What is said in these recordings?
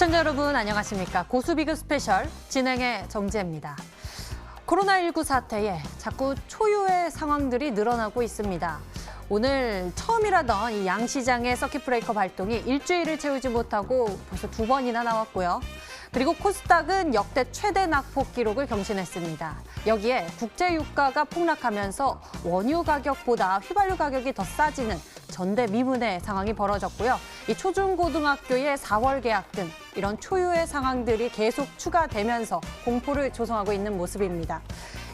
시청자 여러분 안녕하십니까. 고수비교 스페셜 진행의 정지혜입니다. 코로나19 사태에 자꾸 초유의 상황들이 늘어나고 있습니다. 오늘 처음이라던 이 양시장의 서킷 브레이커 발동이 일주일을 채우지 못하고 벌써 2번이나 나왔고요. 그리고 코스닥은 역대 최대 낙폭 기록을 경신했습니다. 여기에 국제 유가가 폭락하면서 원유 가격보다 휘발유 가격이 더 싸지는 전대미문의 상황이 벌어졌고요. 이 초중고등학교의 4월 개학 등 이런 초유의 상황들이 계속 추가되면서 공포를 조성하고 있는 모습입니다.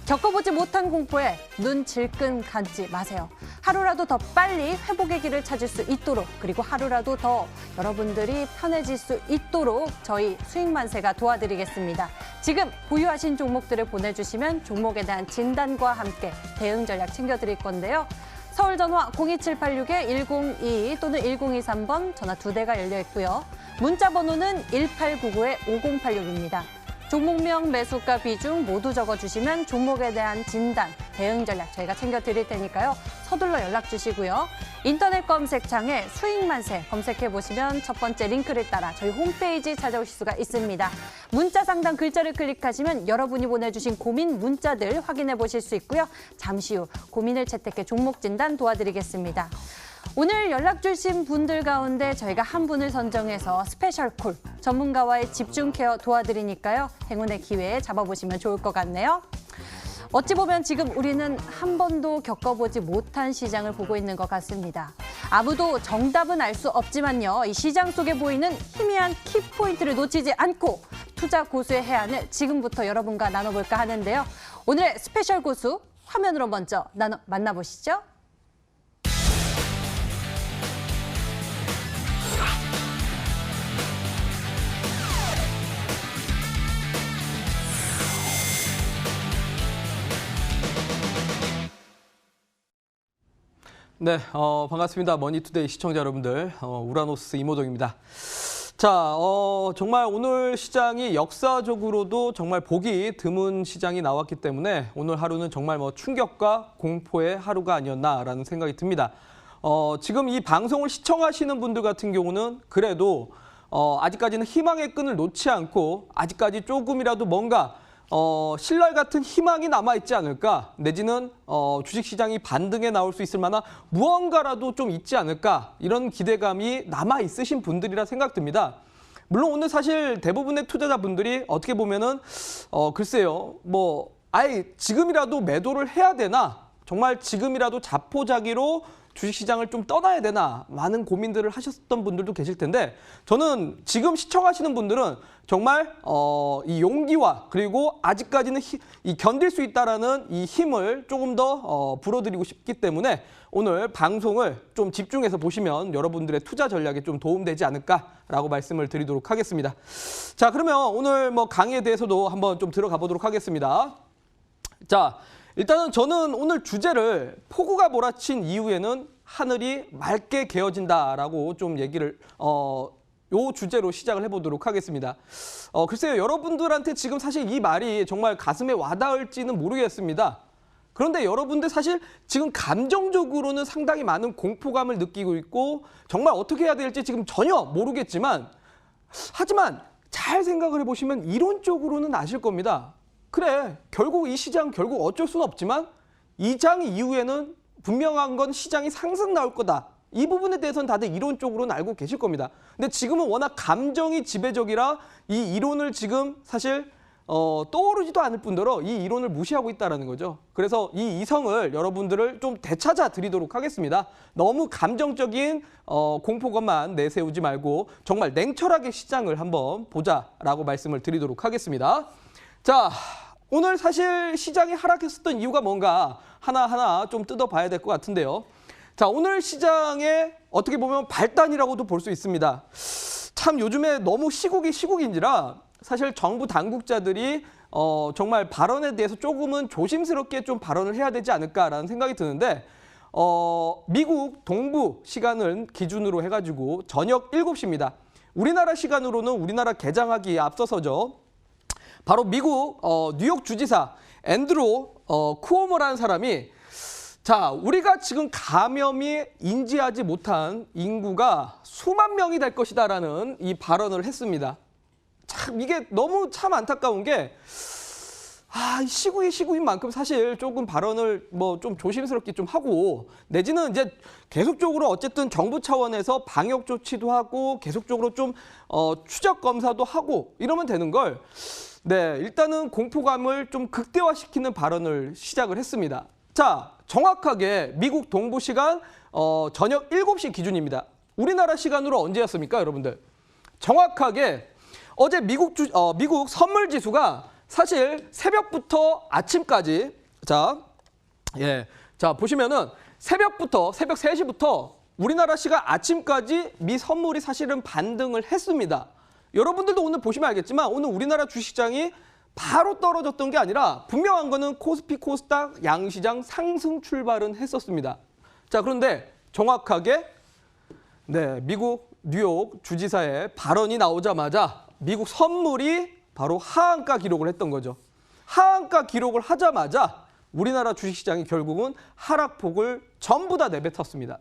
겪어보지 못한 공포에 눈 질끈 감지 마세요. 하루라도 더 빨리 회복의 길을 찾을 수 있도록, 그리고 하루라도 더 여러분들이 편해질 수 있도록 저희 수익만세가 도와드리겠습니다. 지금 보유하신 종목들을 보내주시면 종목에 대한 진단과 함께 대응 전략 챙겨드릴 건데요. 서울 전화 02786-1022 또는 1023번 전화 2대가 열려 있고요. 문자 번호는 1899-5086입니다. 종목명, 매수가, 비중 모두 적어주시면 종목에 대한 진단, 대응 전략 저희가 챙겨드릴 테니까요. 서둘러 연락 주시고요. 인터넷 검색창에 수익만세 검색해보시면 첫 번째 링크를 따라 저희 홈페이지 찾아오실 수가 있습니다. 문자 상단 글자를 클릭하시면 여러분이 보내주신 고민 문자들 확인해 보실 수 있고요. 잠시 후 고민을 채택해 종목 진단 도와드리겠습니다. 오늘 연락 주신 분들 가운데 저희가 한 분을 선정해서 스페셜 콜, 전문가와의 집중 케어 도와드리니까요. 행운의 기회에 잡아보시면 좋을 것 같네요. 어찌 보면 지금 우리는 한 번도 겪어보지 못한 시장을 보고 있는 것 같습니다. 아무도 정답은 알 수 없지만요. 이 시장 속에 보이는 희미한 키포인트를 놓치지 않고 투자 고수의 해안을 지금부터 여러분과 나눠볼까 하는데요. 오늘의 스페셜 고수 화면으로 먼저 만나보시죠. 네, 반갑습니다. 머니투데이 시청자 여러분들, 우라노스 이모동입니다. 자, 정말 오늘 시장이 역사적으로도 정말 보기 드문 시장이 나왔기 때문에 오늘 하루는 정말 충격과 공포의 하루가 아니었나라는 생각이 듭니다. 지금 이 방송을 시청하시는 분들 같은 경우는 그래도 아직까지는 희망의 끈을 놓지 않고 아직까지 조금이라도 뭔가 신랄 같은 희망이 남아있지 않을까, 내지는 주식시장이 반등에 나올 수 있을 만한 무언가라도 좀 있지 않을까, 이런 기대감이 남아있으신 분들이라 생각됩니다. 물론 오늘 사실 대부분의 투자자분들이 어떻게 보면은 글쎄요, 아예 지금이라도 매도를 해야 되나, 정말 지금이라도 자포자기로 주식시장을 좀 떠나야 되나, 많은 고민들을 하셨던 분들도 계실 텐데, 저는 지금 시청하시는 분들은 정말 이 용기와 그리고 아직까지는 이 견딜 수 있다라는 이 힘을 조금 더 불어드리고 싶기 때문에 오늘 방송을 좀 집중해서 보시면 여러분들의 투자 전략에 좀 도움되지 않을까라고 말씀을 드리도록 하겠습니다. 자, 그러면 오늘 강의에 대해서도 한번 좀 들어가 보도록 하겠습니다. 자, 일단은 저는 오늘 주제를 폭우가 몰아친 이후에는 하늘이 맑게 개어진다라고 좀 얘기를 요 주제로 시작을 해보도록 하겠습니다. 글쎄요, 여러분들한테 지금 사실 이 말이 정말 가슴에 와닿을지는 모르겠습니다. 그런데 여러분들 사실 지금 감정적으로는 상당히 많은 공포감을 느끼고 있고 정말 어떻게 해야 될지 지금 전혀 모르겠지만, 하지만 잘 생각을 해보시면 이론적으로는 아실 겁니다. 그래, 결국 이 시장 결국 어쩔 수는 없지만 이 장 이후에는 분명한 건 시장이 상승 나올 거다. 이 부분에 대해서는 다들 이론적으로는 알고 계실 겁니다. 근데 지금은 워낙 감정이 지배적이라 이 이론을 지금 사실 떠오르지도 않을 뿐더러 이 이론을 무시하고 있다는 거죠. 그래서 이 이성을 여러분들을 좀 되찾아 드리도록 하겠습니다. 너무 감정적인 공포감만 내세우지 말고 정말 냉철하게 시장을 한번 보자라고 말씀을 드리도록 하겠습니다. 자, 오늘 사실 시장이 하락했었던 이유가 뭔가 하나하나 좀 뜯어봐야 될 것 같은데요. 자, 오늘 시장의 어떻게 보면 발단이라고도 볼 수 있습니다. 참 요즘에 너무 시국인지라 사실 정부 당국자들이 정말 발언에 대해서 조금은 조심스럽게 좀 발언을 해야 되지 않을까라는 생각이 드는데, 미국 동부 시간을 기준으로 해가지고 저녁 7시입니다. 우리나라 시간으로는 우리나라 개장하기에 앞서서죠. 바로 미국 뉴욕 주지사 앤드루 쿠오모라는 사람이, 자, 우리가 지금 감염이 인지하지 못한 인구가 수만 명이 될 것이다라는 이 발언을 했습니다. 참 이게 너무 참 안타까운 게 시구인 만큼 사실 조금 발언을 뭐 좀 조심스럽게 좀 하고 내지는 이제 계속적으로 어쨌든 정부 차원에서 방역 조치도 하고 계속적으로 좀 추적 검사도 하고 이러면 되는 걸 네, 일단은 공포감을 좀 극대화시키는 발언을 시작을 했습니다. 자, 정확하게 미국 동부 시간 저녁 7시 기준입니다. 우리나라 시간으로 언제였습니까, 여러분들? 정확하게 어제 미국 선물 지수가 사실 새벽부터 아침까지 자 보시면은 새벽 3시부터 우리나라 시간 아침까지 미 선물이 사실은 반등을 했습니다. 여러분들도 오늘 보시면 알겠지만 오늘 우리나라 주식시장이 바로 떨어졌던 게 아니라 분명한 거는 코스피 코스닥 양시장 상승 출발은 했었습니다. 자, 그런데 정확하게 네, 미국 뉴욕 주지사의 발언이 나오자마자 미국 선물이 바로 하한가 기록을 했던 거죠. 하한가 기록을 하자마자 우리나라 주식시장이 결국은 하락폭을 전부 다 내뱉었습니다.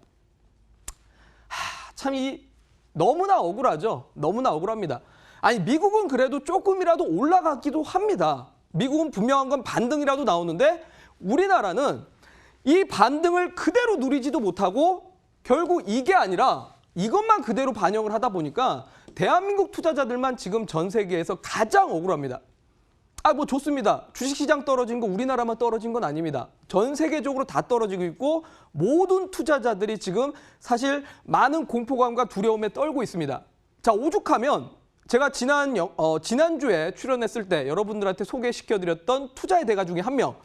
참 너무나 억울하죠. 너무나 억울합니다. 아니 미국은 그래도 조금이라도 올라가기도 합니다. 미국은 분명한 건 반등이라도 나오는데 우리나라는 이 반등을 그대로 누리지도 못하고 결국 이게 아니라 이것만 그대로 반영을 하다 보니까 대한민국 투자자들만 지금 전 세계에서 가장 억울합니다. 뭐 좋습니다. 주식시장 떨어진 거 우리나라만 떨어진 건 아닙니다. 전 세계적으로 다 떨어지고 있고 모든 투자자들이 지금 사실 많은 공포감과 두려움에 떨고 있습니다. 자, 오죽하면 제가 지난주에 출연했을 때 여러분들한테 소개시켜드렸던 투자의 대가 중에 한 명,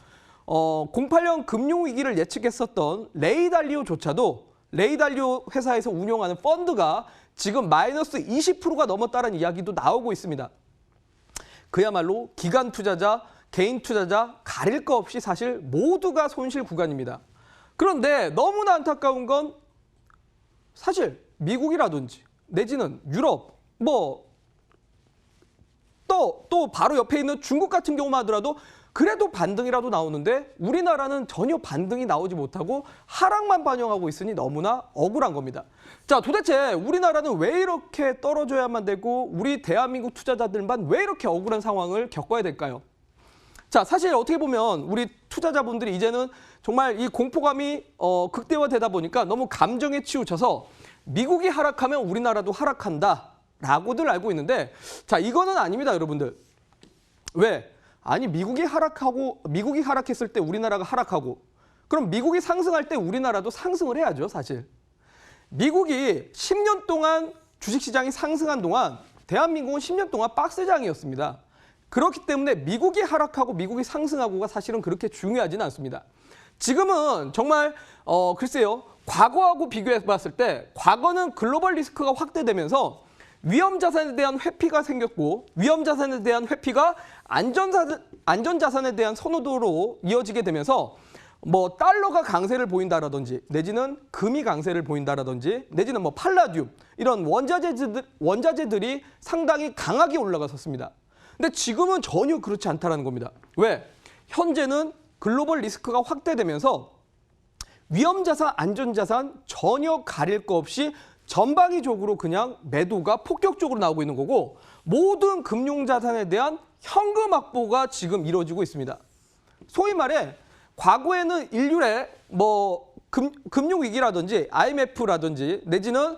08년 금융위기를 예측했었던 레이 달리오조차도 레이 달리오 회사에서 운영하는 펀드가 지금 마이너스 20%가 넘었다는 이야기도 나오고 있습니다. 그야말로 기관 투자자, 개인 투자자 가릴 거 없이 사실 모두가 손실 구간입니다. 그런데 너무나 안타까운 건 사실 미국이라든지 내지는 유럽, 또 바로 옆에 있는 중국 같은 경우만 하더라도 그래도 반등이라도 나오는데 우리나라는 전혀 반등이 나오지 못하고 하락만 반영하고 있으니 너무나 억울한 겁니다. 자, 도대체 우리나라는 왜 이렇게 떨어져야만 되고 우리 대한민국 투자자들만 왜 이렇게 억울한 상황을 겪어야 될까요? 자, 사실 어떻게 보면 우리 투자자분들이 이제는 정말 이 공포감이 극대화되다 보니까 너무 감정에 치우쳐서 미국이 하락하면 우리나라도 하락한다라고들 알고 있는데 자, 이거는 아닙니다, 여러분들. 왜? 아니 미국이 하락했을 때 우리나라가 하락하고 그럼 미국이 상승할 때 우리나라도 상승을 해야죠, 사실. 미국이 10년 동안 주식시장이 상승한 동안 대한민국은 10년 동안 박스장이었습니다. 그렇기 때문에 미국이 하락하고 미국이 상승하고가 사실은 그렇게 중요하지는 않습니다. 지금은 정말 글쎄요. 과거하고 비교해 봤을 때 과거는 글로벌 리스크가 확대되면서 위험자산에 대한 회피가 생겼고 위험자산에 대한 회피가 안전자산에 대한 선호도로 이어지게 되면서 달러가 강세를 보인다라든지 내지는 금이 강세를 보인다라든지 내지는 팔라듐 이런 원자재들이 상당히 강하게 올라갔었습니다. 근데 지금은 전혀 그렇지 않다는 겁니다. 왜? 현재는 글로벌 리스크가 확대되면서 위험자산, 안전자산 전혀 가릴 거 없이 전방위적으로 그냥 매도가 폭격적으로 나오고 있는 거고 모든 금융자산에 대한 현금 확보가 지금 이루어지고 있습니다. 소위 말해 과거에는 인류의 금융위기라든지 IMF라든지 내지는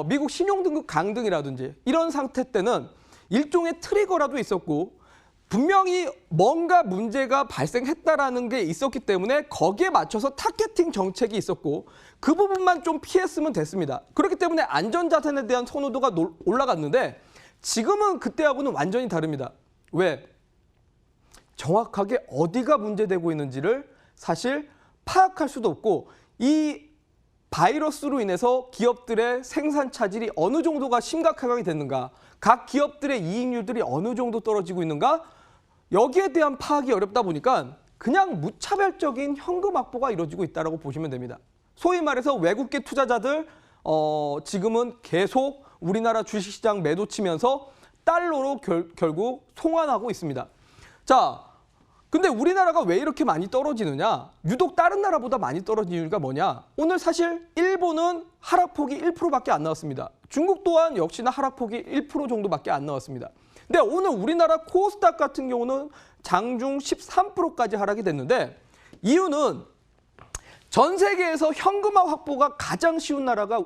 미국 신용등급 강등이라든지 이런 상태 때는 일종의 트리거라도 있었고 분명히 뭔가 문제가 발생했다라는 게 있었기 때문에 거기에 맞춰서 타겟팅 정책이 있었고 그 부분만 좀 피했으면 됐습니다. 그렇기 때문에 안전자산에 대한 선호도가 올라갔는데 지금은 그때하고는 완전히 다릅니다. 왜? 정확하게 어디가 문제되고 있는지를 사실 파악할 수도 없고 이 바이러스로 인해서 기업들의 생산 차질이 어느 정도가 심각하게 됐는가, 각 기업들의 이익률들이 어느 정도 떨어지고 있는가, 여기에 대한 파악이 어렵다 보니까 그냥 무차별적인 현금 확보가 이루어지고 있다고 보시면 됩니다. 소위 말해서 외국계 투자자들 지금은 계속 우리나라 주식시장 매도 치면서 달러로 결국 송환하고 있습니다. 자, 근데 우리나라가 왜 이렇게 많이 떨어지느냐? 유독 다른 나라보다 많이 떨어지는 이유가 뭐냐? 오늘 사실 일본은 하락폭이 1%밖에 안 나왔습니다. 중국 또한 역시나 하락폭이 1% 정도밖에 안 나왔습니다. 근데 오늘 우리나라 코스닥 같은 경우는 장중 13%까지 하락이 됐는데 이유는 전 세계에서 현금화 확보가 가장 쉬운 나라가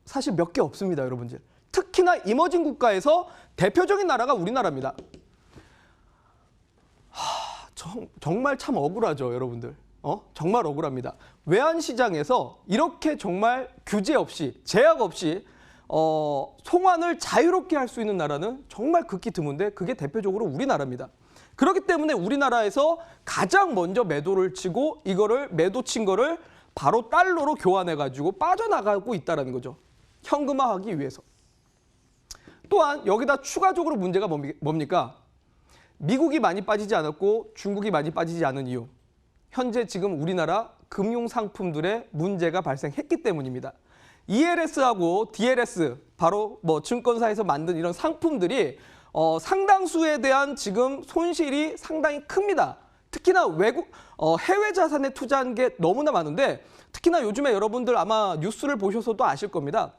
사실 몇 개 없습니다, 여러분들. 특히나 이머징 국가에서 대표적인 나라가 우리나라입니다. 정말 참 억울하죠, 여러분들. 정말 억울합니다. 외환시장에서 이렇게 정말 규제 없이, 제약 없이 송환을 자유롭게 할 수 있는 나라는 정말 극히 드문데 그게 대표적으로 우리나라입니다. 그렇기 때문에 우리나라에서 가장 먼저 매도를 치고 이거를 매도 친 거를 바로 달러로 교환해가지고 빠져나가고 있다는 거죠. 현금화하기 위해서. 또한 여기다 추가적으로 문제가 뭡니까? 미국이 많이 빠지지 않았고 중국이 많이 빠지지 않은 이유. 현재 지금 우리나라 금융상품들의 문제가 발생했기 때문입니다. ELS하고 DLS, 바로 증권사에서 만든 이런 상품들이 상당수에 대한 지금 손실이 상당히 큽니다. 특히나 해외 자산에 투자한 게 너무나 많은데 특히나 요즘에 여러분들 아마 뉴스를 보셔서도 아실 겁니다.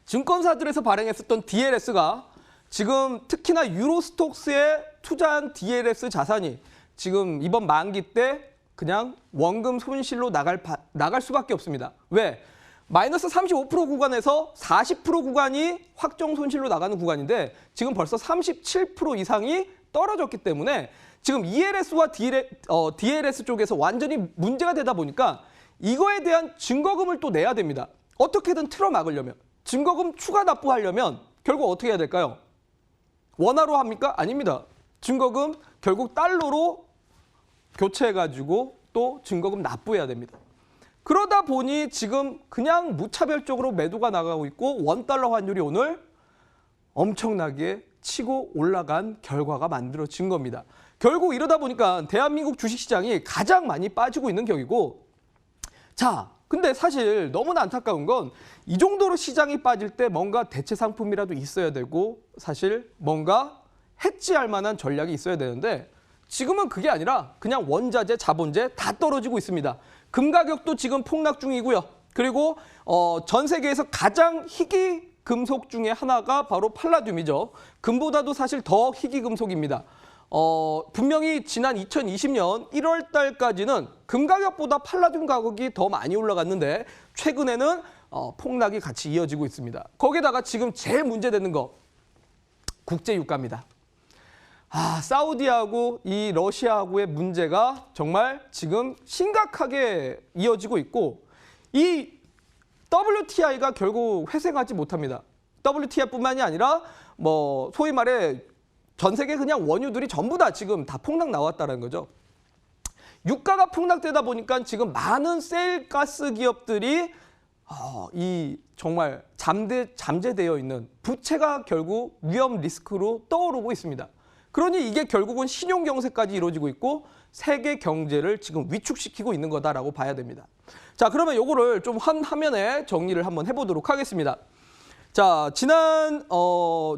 증권사들에서 발행했었던 DLS가 지금 특히나 유로스톡스에 투자한 DLS 자산이 지금 이번 만기 때 그냥 원금 손실로 나갈 수밖에 없습니다. 왜? 마이너스 35% 구간에서 40% 구간이 확정 손실로 나가는 구간인데 지금 벌써 37% 이상이 떨어졌기 때문에 지금 ELS와 DLS 쪽에서 완전히 문제가 되다 보니까 이거에 대한 증거금을 또 내야 됩니다. 어떻게든 틀어막으려면. 증거금 추가 납부하려면 결국 어떻게 해야 될까요? 원화로 합니까? 아닙니다. 증거금 결국 달러로 교체해가지고 또 증거금 납부해야 됩니다. 그러다 보니 지금 그냥 무차별적으로 매도가 나가고 있고 원달러 환율이 오늘 엄청나게 치고 올라간 결과가 만들어진 겁니다. 결국 이러다 보니까 대한민국 주식시장이 가장 많이 빠지고 있는 격이고 자, 근데 사실 너무나 안타까운 건 이 정도로 시장이 빠질 때 뭔가 대체 상품이라도 있어야 되고 사실 뭔가 해지할 만한 전략이 있어야 되는데 지금은 그게 아니라 그냥 원자재, 자본재 다 떨어지고 있습니다. 금 가격도 지금 폭락 중이고요. 그리고 전 세계에서 가장 희귀 금속 중에 하나가 바로 팔라듐이죠. 금보다도 사실 더 희귀 금속입니다. 분명히 지난 2020년 1월 달까지는 금 가격보다 팔라듐 가격이 더 많이 올라갔는데 최근에는 폭락이 같이 이어지고 있습니다. 거기다가 지금 제일 문제되는 거 국제 유가입니다. 사우디하고 이 러시아하고의 문제가 정말 지금 심각하게 이어지고 있고 이 WTI가 결국 회생하지 못합니다. WTI뿐만이 아니라 소위 말해 전 세계 그냥 원유들이 전부 다 지금 다 폭락 나왔다는 거죠. 유가가 폭락되다 보니까 지금 많은 셰일 가스 기업들이 이 정말 잠재되어 있는 부채가 결국 위험 리스크로 떠오르고 있습니다. 그러니 이게 결국은 신용 경색까지 이루어지고 있고 세계 경제를 지금 위축시키고 있는 거다라고 봐야 됩니다. 자, 그러면 요거를 좀 한 화면에 정리를 한번 해보도록 하겠습니다. 자, 지난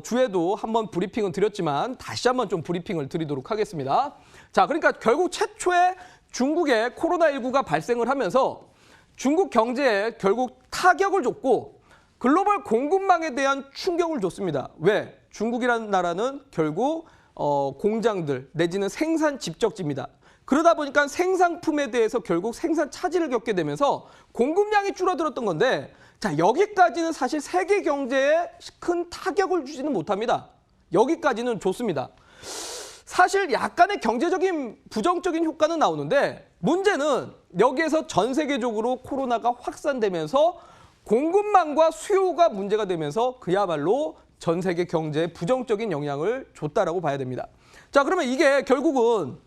주에도 한번 브리핑을 드렸지만 다시 한번 좀 브리핑을 드리도록 하겠습니다. 자, 그러니까 결국 최초에 중국에 코로나19가 발생을 하면서 중국 경제에 결국 타격을 줬고 글로벌 공급망에 대한 충격을 줬습니다. 왜? 중국이라는 나라는 결국 공장들 내지는 생산 집적지입니다. 그러다 보니까 생산품에 대해서 결국 생산 차질을 겪게 되면서 공급량이 줄어들었던 건데 자, 여기까지는 사실 세계 경제에 큰 타격을 주지는 못합니다. 여기까지는 좋습니다. 사실 약간의 경제적인 부정적인 효과는 나오는데 문제는 여기에서 전 세계적으로 코로나가 확산되면서 공급망과 수요가 문제가 되면서 그야말로 전 세계 경제에 부정적인 영향을 줬다라고 봐야 됩니다. 자, 그러면 이게 결국은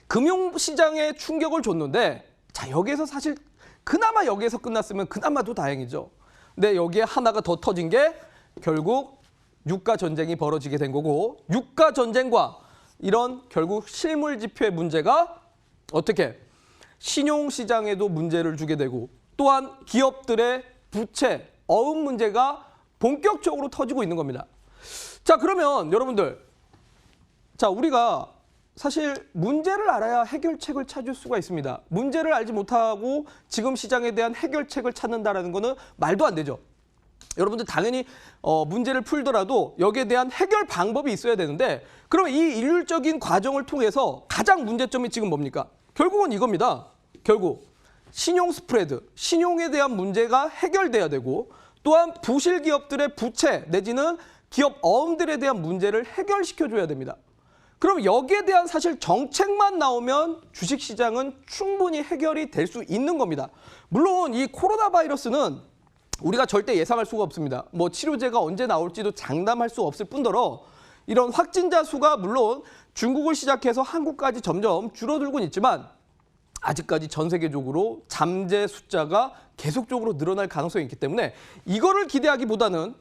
금융시장에 충격을 줬는데 자, 여기에서 사실 그나마 여기에서 끝났으면 그나마도 다행이죠. 근데 여기에 하나가 더 터진 게 결국 유가 전쟁이 벌어지게 된 거고 유가 전쟁과 이런 결국 실물 지표의 문제가 어떻게 신용시장에도 문제를 주게 되고 또한 기업들의 부채, 어음 문제가 본격적으로 터지고 있는 겁니다. 자, 그러면 여러분들 자, 우리가 사실 문제를 알아야 해결책을 찾을 수가 있습니다. 문제를 알지 못하고 지금 시장에 대한 해결책을 찾는다는 거는 말도 안 되죠. 여러분들 당연히 문제를 풀더라도 여기에 대한 해결 방법이 있어야 되는데 그럼 이 일률적인 과정을 통해서 가장 문제점이 지금 뭡니까? 결국은 이겁니다. 결국 신용 스프레드, 신용에 대한 문제가 해결돼야 되고 또한 부실 기업들의 부채 내지는 기업 어음들에 대한 문제를 해결시켜줘야 됩니다. 그럼 여기에 대한 사실 정책만 나오면 주식시장은 충분히 해결이 될 수 있는 겁니다. 물론 이 코로나 바이러스는 우리가 절대 예상할 수가 없습니다. 뭐 치료제가 언제 나올지도 장담할 수 없을 뿐더러 이런 확진자 수가 물론 중국을 시작해서 한국까지 점점 줄어들고 있지만 아직까지 전 세계적으로 잠재 숫자가 계속적으로 늘어날 가능성이 있기 때문에 이거를 기대하기보다는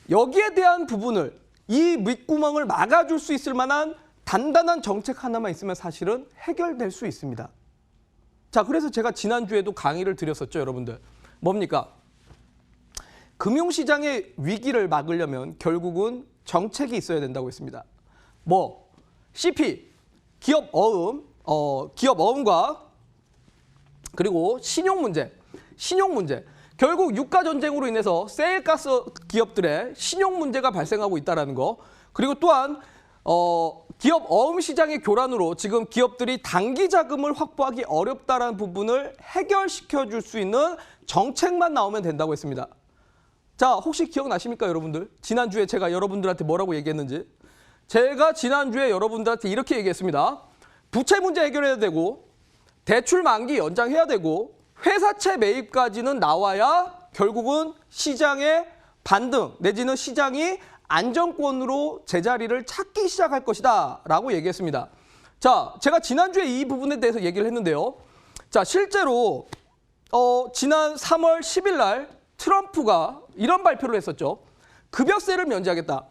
여기에 대한 부분을 이 밑구멍을 막아줄 수 있을 만한 단단한 정책 하나만 있으면 사실은 해결될 수 있습니다. 자, 그래서 제가 지난주에도 강의를 드렸었죠, 여러분들. 뭡니까? 금융시장의 위기를 막으려면 결국은 정책이 있어야 된다고 했습니다. 뭐 CP, 기업 어음과 그리고 신용 문제. 결국 유가 전쟁으로 인해서 세일가스 기업들의 신용 문제가 발생하고 있다는 거. 그리고 또한 기업 어음 시장의 교란으로 지금 기업들이 단기 자금을 확보하기 어렵다라는 부분을 해결시켜 줄 수 있는 정책만 나오면 된다고 했습니다. 자, 혹시 기억나십니까, 여러분들? 지난주에 제가 여러분들한테 뭐라고 얘기했는지? 제가 지난주에 여러분들한테 이렇게 얘기했습니다. 부채 문제 해결해야 되고 대출 만기 연장해야 되고 회사채 매입까지는 나와야 결국은 시장의 반등 내지는 시장이 안정권으로 제자리를 찾기 시작할 것이다 라고 얘기했습니다. 자, 제가 지난주에 이 부분에 대해서 얘기를 했는데요. 자, 실제로 지난 3월 10일 날 트럼프가 이런 발표를 했었죠. 급여세를 면제하겠다.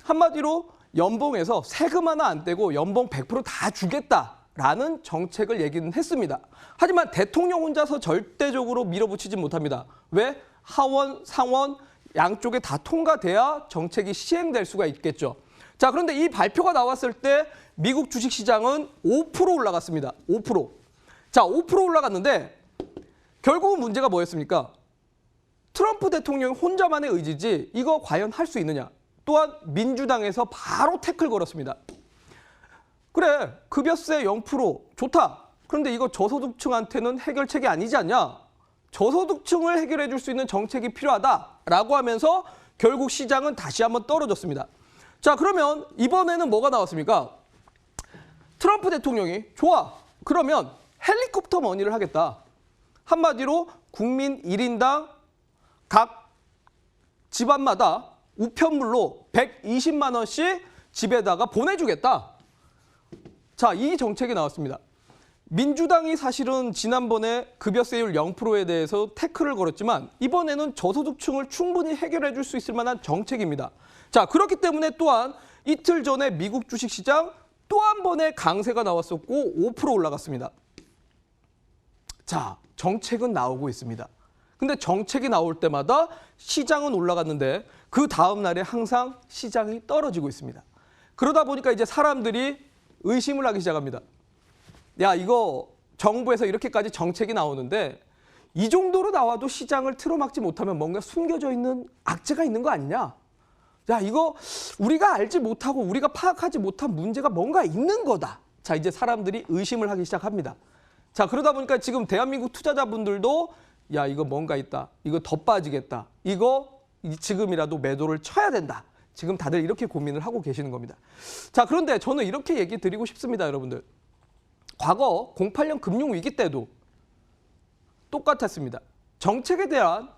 한마디로 연봉에서 세금 하나 안 떼고 연봉 100% 다 주겠다라는 정책을 얘기는 했습니다. 하지만 대통령 혼자서 절대적으로 밀어붙이지 못합니다. 왜? 하원, 상원 양쪽에 다 통과돼야 정책이 시행될 수가 있겠죠. 자, 그런데 이 발표가 나왔을 때 미국 주식시장은 5% 올라갔습니다. 5%. 자, 5% 올라갔는데 결국은 문제가 뭐였습니까? 트럼프 대통령 혼자만의 의지지 이거 과연 할 수 있느냐. 또한 민주당에서 바로 태클 걸었습니다. 그래, 급여세 0% 좋다. 그런데 이거 저소득층한테는 해결책이 아니지 않냐. 저소득층을 해결해 줄 수 있는 정책이 필요하다라고 하면서 결국 시장은 다시 한번 떨어졌습니다. 자, 그러면 이번에는 뭐가 나왔습니까? 트럼프 대통령이 좋아. 그러면 헬리콥터 머니를 하겠다. 한마디로 국민 1인당 각 집안마다 우편물로 120만 원씩 집에다가 보내주겠다. 자, 이 정책이 나왔습니다. 민주당이 사실은 지난번에 급여세율 0%에 대해서 태클을 걸었지만 이번에는 저소득층을 충분히 해결해 줄 수 있을 만한 정책입니다. 자, 그렇기 때문에 또한 이틀 전에 미국 주식시장 또 한 번의 강세가 나왔었고 5% 올라갔습니다. 자, 정책은 나오고 있습니다. 근데 정책이 나올 때마다 시장은 올라갔는데 그 다음 날에 항상 시장이 떨어지고 있습니다. 그러다 보니까 이제 사람들이 의심을 하기 시작합니다. 야, 이거 정부에서 이렇게까지 정책이 나오는데 이 정도로 나와도 시장을 틀어막지 못하면 뭔가 숨겨져 있는 악재가 있는 거 아니냐? 야, 이거 우리가 알지 못하고 우리가 파악하지 못한 문제가 뭔가 있는 거다. 자, 이제 사람들이 의심을 하기 시작합니다. 자, 그러다 보니까 지금 대한민국 투자자분들도 야, 이거 뭔가 있다. 이거 더 빠지겠다. 이거 지금이라도 매도를 쳐야 된다. 지금 다들 이렇게 고민을 하고 계시는 겁니다. 자, 그런데 저는 이렇게 얘기 드리고 싶습니다, 여러분들. 과거 08년 금융위기 때도 똑같았습니다. 정책에 대한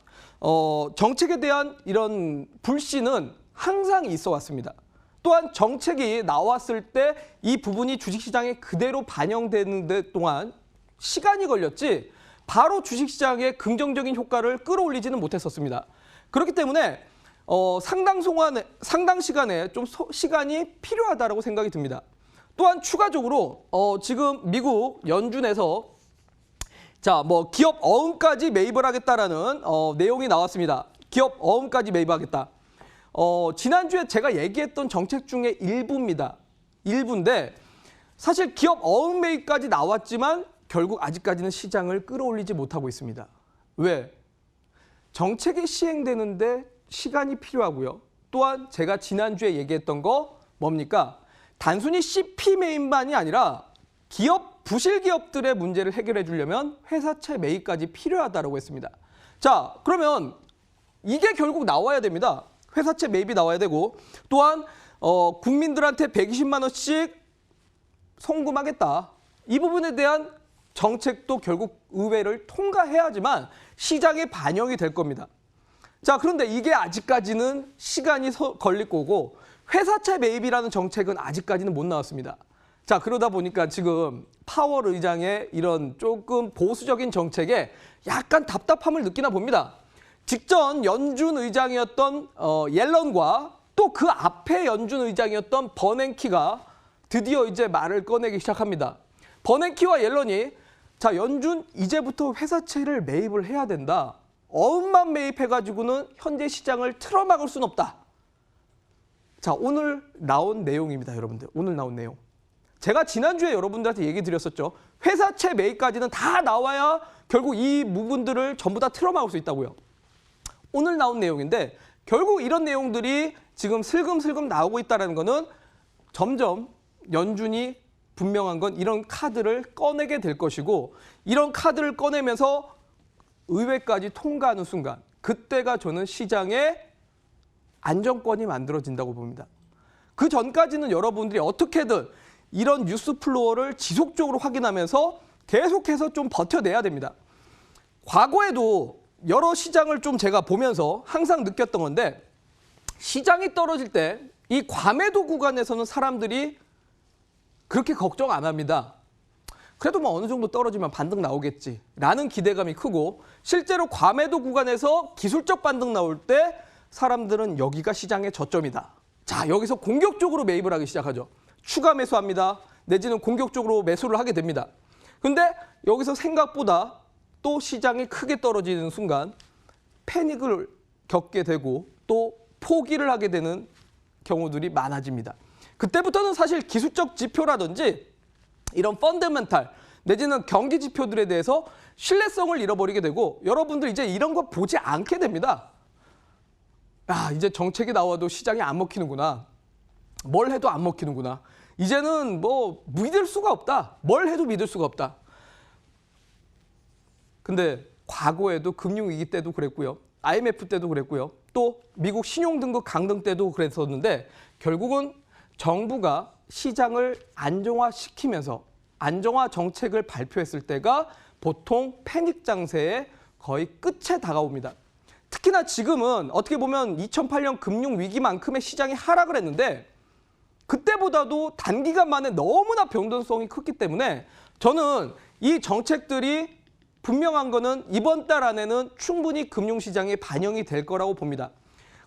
이런 불신은 항상 있어 왔습니다. 또한 정책이 나왔을 때 이 부분이 주식시장에 그대로 반영되는 데 동안 시간이 걸렸지 바로 주식시장에 긍정적인 효과를 끌어올리지는 못했었습니다. 그렇기 때문에 상당 시간에 좀 시간이 필요하다고 생각이 듭니다. 또한 추가적으로 지금 미국 연준에서 자, 뭐 기업 어음까지 매입을 하겠다라는 내용이 나왔습니다. 기업 어음까지 매입하겠다. 지난주에 제가 얘기했던 정책 중에 일부입니다. 일부인데 사실 기업 어음 매입까지 나왔지만 결국 아직까지는 시장을 끌어올리지 못하고 있습니다. 왜? 정책이 시행되는데 시간이 필요하고요. 또한 제가 지난주에 얘기했던 거 뭡니까? 단순히 CP 매입만이 아니라 기업, 부실 기업들의 문제를 해결해 주려면 회사채 매입까지 필요하다고 했습니다. 자, 그러면 이게 결국 나와야 됩니다. 회사채 매입이 나와야 되고 또한 국민들한테 120만 원씩 송금하겠다. 이 부분에 대한 정책도 결국 의회를 통과해야지만 시장에 반영이 될 겁니다. 자, 그런데 이게 아직까지는 시간이 걸릴 거고 회사채 매입이라는 정책은 아직까지는 못 나왔습니다. 자, 그러다 보니까 지금 파월 의장의 이런 조금 보수적인 정책에 약간 답답함을 느끼나 봅니다. 직전 연준 의장이었던 옐런과 또 그 앞에 연준 의장이었던 버냉키가 드디어 이제 말을 꺼내기 시작합니다. 버냉키와 옐런이 자, 연준 이제부터 회사채를 매입을 해야 된다. 어음만 매입해가지고는 현재 시장을 틀어막을 수는 없다. 자, 오늘 나온 내용입니다, 여러분들. 오늘 나온 내용. 제가 지난주에 여러분들한테 얘기 드렸었죠. 회사채 매입까지는 다 나와야 결국 이 부분들을 전부 다 틀어막을 수 있다고요. 오늘 나온 내용인데 결국 이런 내용들이 지금 슬금슬금 나오고 있다는 거는 점점 연준이 분명한 건 이런 카드를 꺼내게 될 것이고 이런 카드를 꺼내면서 의회까지 통과하는 순간 그때가 저는 시장의 안정권이 만들어진다고 봅니다. 그 전까지는 여러분들이 어떻게든 이런 뉴스 플로어를 지속적으로 확인하면서 계속해서 좀 버텨내야 됩니다. 과거에도 여러 시장을 좀 제가 보면서 항상 느꼈던 건데 시장이 떨어질 때 이 과매도 구간에서는 사람들이 그렇게 걱정 안 합니다. 그래도 뭐 어느 정도 떨어지면 반등 나오겠지라는 기대감이 크고 실제로 과매도 구간에서 기술적 반등 나올 때 사람들은 여기가 시장의 저점이다. 자, 여기서 공격적으로 매입을 하기 시작하죠. 추가 매수합니다. 내지는 공격적으로 매수를 하게 됩니다. 근데 여기서 생각보다 또 시장이 크게 떨어지는 순간 패닉을 겪게 되고 또 포기를 하게 되는 경우들이 많아집니다. 그때부터는 사실 기술적 지표라든지 이런 펀더멘탈 내지는 경기 지표들에 대해서 신뢰성을 잃어버리게 되고 여러분들 이제 이런 거 보지 않게 됩니다. 아, 이제 정책이 나와도 시장이 안 먹히는구나. 뭘 해도 안 먹히는구나. 이제는 뭐 믿을 수가 없다. 뭘 해도 믿을 수가 없다. 근데 과거에도 금융위기 때도 그랬고요. IMF 때도 그랬고요. 또 미국 신용등급 강등 때도 그랬었는데 결국은 정부가 시장을 안정화시키면서 안정화 정책을 발표했을 때가 보통 패닉 장세의 거의 끝에 다가옵니다. 특히나 지금은 어떻게 보면 2008년 금융위기만큼의 시장이 하락을 했는데 그때보다도 단기간 만에 너무나 변동성이 컸기 때문에 저는 이 정책들이 분명한 거는 이번 달 안에는 충분히 금융시장에 반영이 될 거라고 봅니다.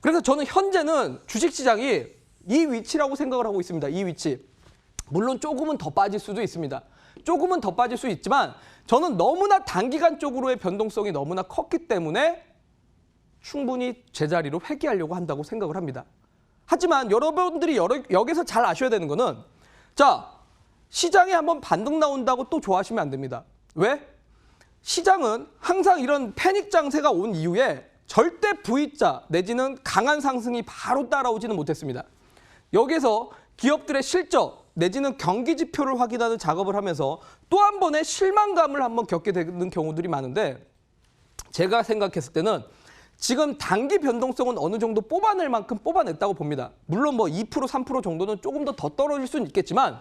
그래서 저는 현재는 주식시장이 이 위치라고 생각을 하고 있습니다. 이 위치. 물론 조금은 더 빠질 수도 있습니다. 조금은 더 빠질 수 있지만 저는 너무나 단기간적으로의 변동성이 너무나 컸기 때문에 충분히 제자리로 회귀하려고 한다고 생각을 합니다. 하지만 여러분들이 여기서 잘 아셔야 되는 거는 자, 시장에 한번 반등 나온다고 또 좋아하시면 안 됩니다. 왜? 시장은 항상 이런 패닉 장세가 온 이후에 절대 V자 내지는 강한 상승이 바로 따라오지는 못했습니다. 여기서 기업들의 실적 내지는 경기 지표를 확인하는 작업을 하면서 또 한 번의 실망감을 한번 겪게 되는 경우들이 많은데 제가 생각했을 때는 지금 단기 변동성은 어느 정도 뽑아낼 만큼 뽑아냈다고 봅니다. 물론 뭐 2%, 3% 정도는 조금 더 떨어질 수는 있겠지만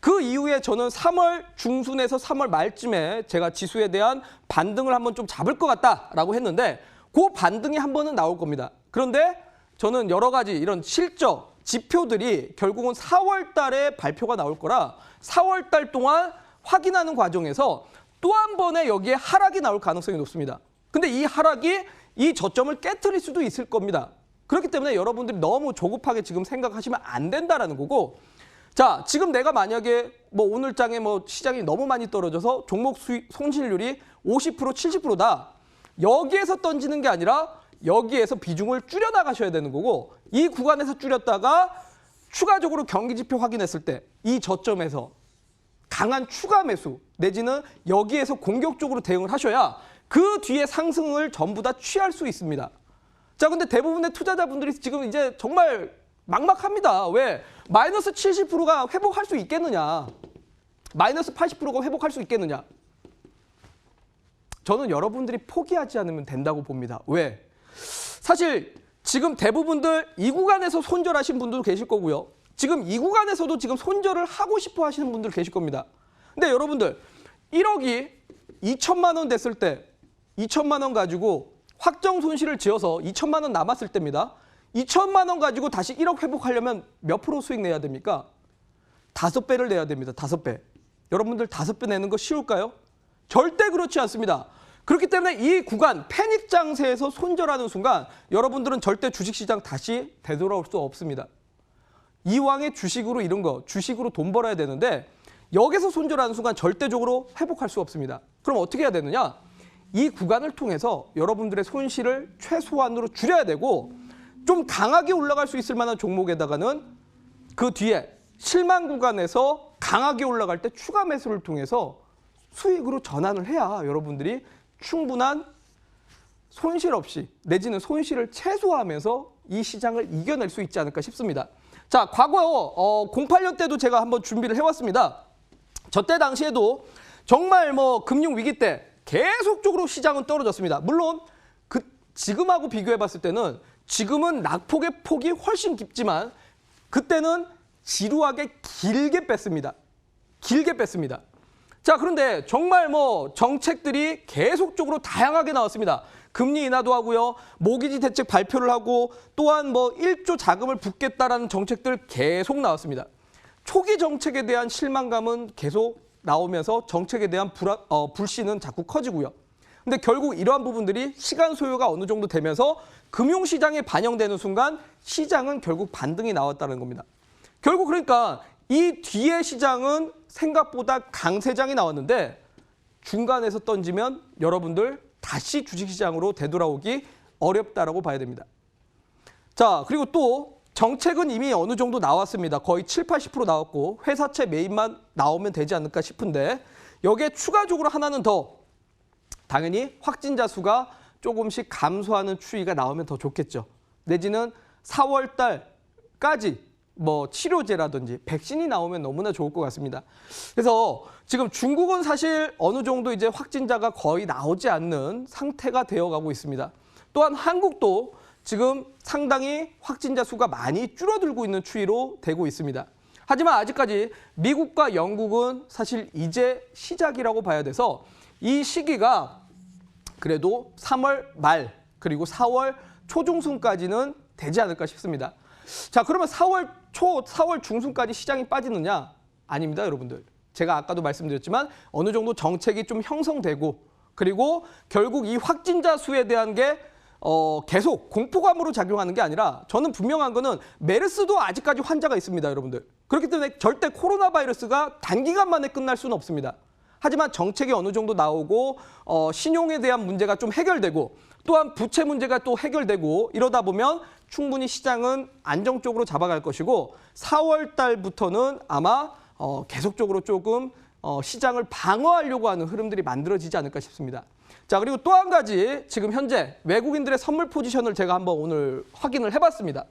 그 이후에 저는 3월 중순에서 3월 말쯤에 제가 지수에 대한 반등을 한번 좀 잡을 것 같다라고 했는데 그 반등이 한 번은 나올 겁니다. 그런데 저는 여러 가지 이런 실적, 지표들이 결국은 4월 달에 발표가 나올 거라 4월 달 동안 확인하는 과정에서 또 한 번의 여기에 하락이 나올 가능성이 높습니다. 근데 이 하락이 이 저점을 깨트릴 수도 있을 겁니다. 그렇기 때문에 여러분들이 너무 조급하게 지금 생각하시면 안 된다라는 거고 자, 지금 내가 만약에 뭐 오늘장에 뭐 시장이 너무 많이 떨어져서 종목 손실률이 50%, 70%다. 여기에서 던지는 게 아니라 여기에서 비중을 줄여나가셔야 되는 거고 이 구간에서 줄였다가 추가적으로 경기지표 확인했을 때 이 저점에서 강한 추가 매수 내지는 여기에서 공격적으로 대응을 하셔야 그 뒤에 상승을 전부 다 취할 수 있습니다. 자, 근데 대부분의 투자자분들이 지금 이제 정말 막막합니다. 왜? 마이너스 70%가 회복할 수 있겠느냐? 마이너스 80%가 회복할 수 있겠느냐? 저는 여러분들이 포기하지 않으면 된다고 봅니다. 왜? 사실 지금 대부분들 이 구간에서 손절하신 분들도 계실 거고요. 지금 이 구간에서도 지금 손절을 하고 싶어 하시는 분들 계실 겁니다. 근데 여러분들 1억이 2천만 원 됐을 때 2천만 원 가지고 확정 손실을 지어서 2천만 원 남았을 때입니다. 2천만 원 가지고 다시 1억 회복하려면 몇 프로 수익 내야 됩니까? 5배를 내야 됩니다. 5배. 여러분들 5배 내는 거 쉬울까요? 절대 그렇지 않습니다. 그렇기 때문에 이 구간 패닉 장세에서 손절하는 순간 여러분들은 절대 주식시장 다시 되돌아올 수 없습니다. 이왕의 주식으로 이런 거, 주식으로 돈 벌어야 되는데 여기서 손절하는 순간 절대적으로 회복할 수 없습니다. 그럼 어떻게 해야 되느냐? 이 구간을 통해서 여러분들의 손실을 최소한으로 줄여야 되고 좀 강하게 올라갈 수 있을 만한 종목에다가는 그 뒤에 실망 구간에서 강하게 올라갈 때 추가 매수를 통해서 수익으로 전환을 해야 여러분들이 충분한 손실 없이 내지는 손실을 최소화하면서 이 시장을 이겨낼 수 있지 않을까 싶습니다. 자, 과거 08년 때도 제가 한번 준비를 해왔습니다. 저 때 당시에도 정말 금융 위기 때 계속적으로 시장은 떨어졌습니다. 물론 지금하고 비교해 봤을 때는 지금은 낙폭의 폭이 훨씬 깊지만 그때는 지루하게 길게 뺐습니다. 길게 뺐습니다. 자, 그런데 정말 정책들이 계속적으로 다양하게 나왔습니다. 금리 인하도 하고요. 모기지 대책 발표를 하고 또한 1조 자금을 붓겠다라는 정책들 계속 나왔습니다. 초기 정책에 대한 실망감은 계속 나오면서 정책에 대한 불신은 자꾸 커지고요. 근데 결국 이러한 부분들이 시간 소요가 어느 정도 되면서 금융시장에 반영되는 순간 시장은 결국 반등이 나왔다는 겁니다. 결국 그러니까 이 뒤에 시장은 생각보다 강세장이 나왔는데 중간에서 던지면 여러분들 다시 주식시장으로 되돌아오기 어렵다라고 봐야 됩니다. 자, 그리고 또 정책은 이미 어느 정도 나왔습니다. 거의 7, 80% 나왔고 회사채 매입만 나오면 되지 않을까 싶은데 여기에 추가적으로 하나는 더 당연히 확진자 수가 조금씩 감소하는 추이가 나오면 더 좋겠죠. 내지는 4월 달까지 치료제라든지 백신이 나오면 너무나 좋을 것 같습니다. 그래서 지금 중국은 사실 어느 정도 이제 확진자가 거의 나오지 않는 상태가 되어가고 있습니다. 또한 한국도 지금 상당히 확진자 수가 많이 줄어들고 있는 추이로 되고 있습니다. 하지만 아직까지 미국과 영국은 사실 이제 시작이라고 봐야 돼서 이 시기가 그래도 3월 말 그리고 4월 초중순까지는 되지 않을까 싶습니다. 자, 그러면 4월 초, 4월 중순까지 시장이 빠지느냐? 아닙니다, 여러분들. 제가 아까도 말씀드렸지만 어느 정도 정책이 좀 형성되고 그리고 결국 이 확진자 수에 대한 게 계속 공포감으로 작용하는 게 아니라 저는 분명한 거는 메르스도 아직까지 환자가 있습니다, 여러분들. 그렇기 때문에 절대 코로나 바이러스가 단기간 만에 끝날 수는 없습니다. 하지만 정책이 어느 정도 나오고 신용에 대한 문제가 좀 해결되고 또한 부채 문제가 또 해결되고 이러다 보면 충분히 시장은 안정적으로 잡아갈 것이고 4월 달부터는 아마 계속적으로 조금 시장을 방어하려고 하는 흐름들이 만들어지지 않을까 싶습니다. 자, 그리고 또 한 가지 지금 현재 외국인들의 선물 포지션을 제가 한번 오늘 확인을 해봤습니다.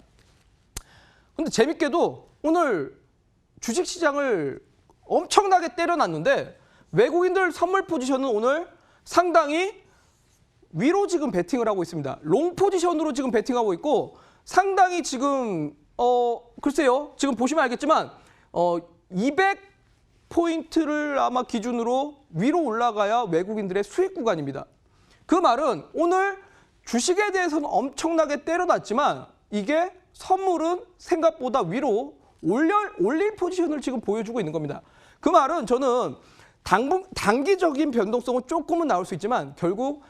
근데 재밌게도 오늘 주식시장을 엄청나게 때려놨는데 외국인들 선물 포지션은 오늘 상당히 위로 지금 베팅을 하고 있습니다. 롱 포지션으로 지금 베팅하고 있고 상당히 지금 글쎄요. 지금 보시면 알겠지만 200포인트를 아마 기준으로 위로 올라가야 외국인들의 수익 구간입니다. 그 말은 오늘 주식에 대해서는 엄청나게 때려놨지만 이게 선물은 생각보다 위로 올릴 포지션을 지금 보여주고 있는 겁니다. 그 말은 저는 단기적인 변동성은 조금은 나올 수 있지만 결국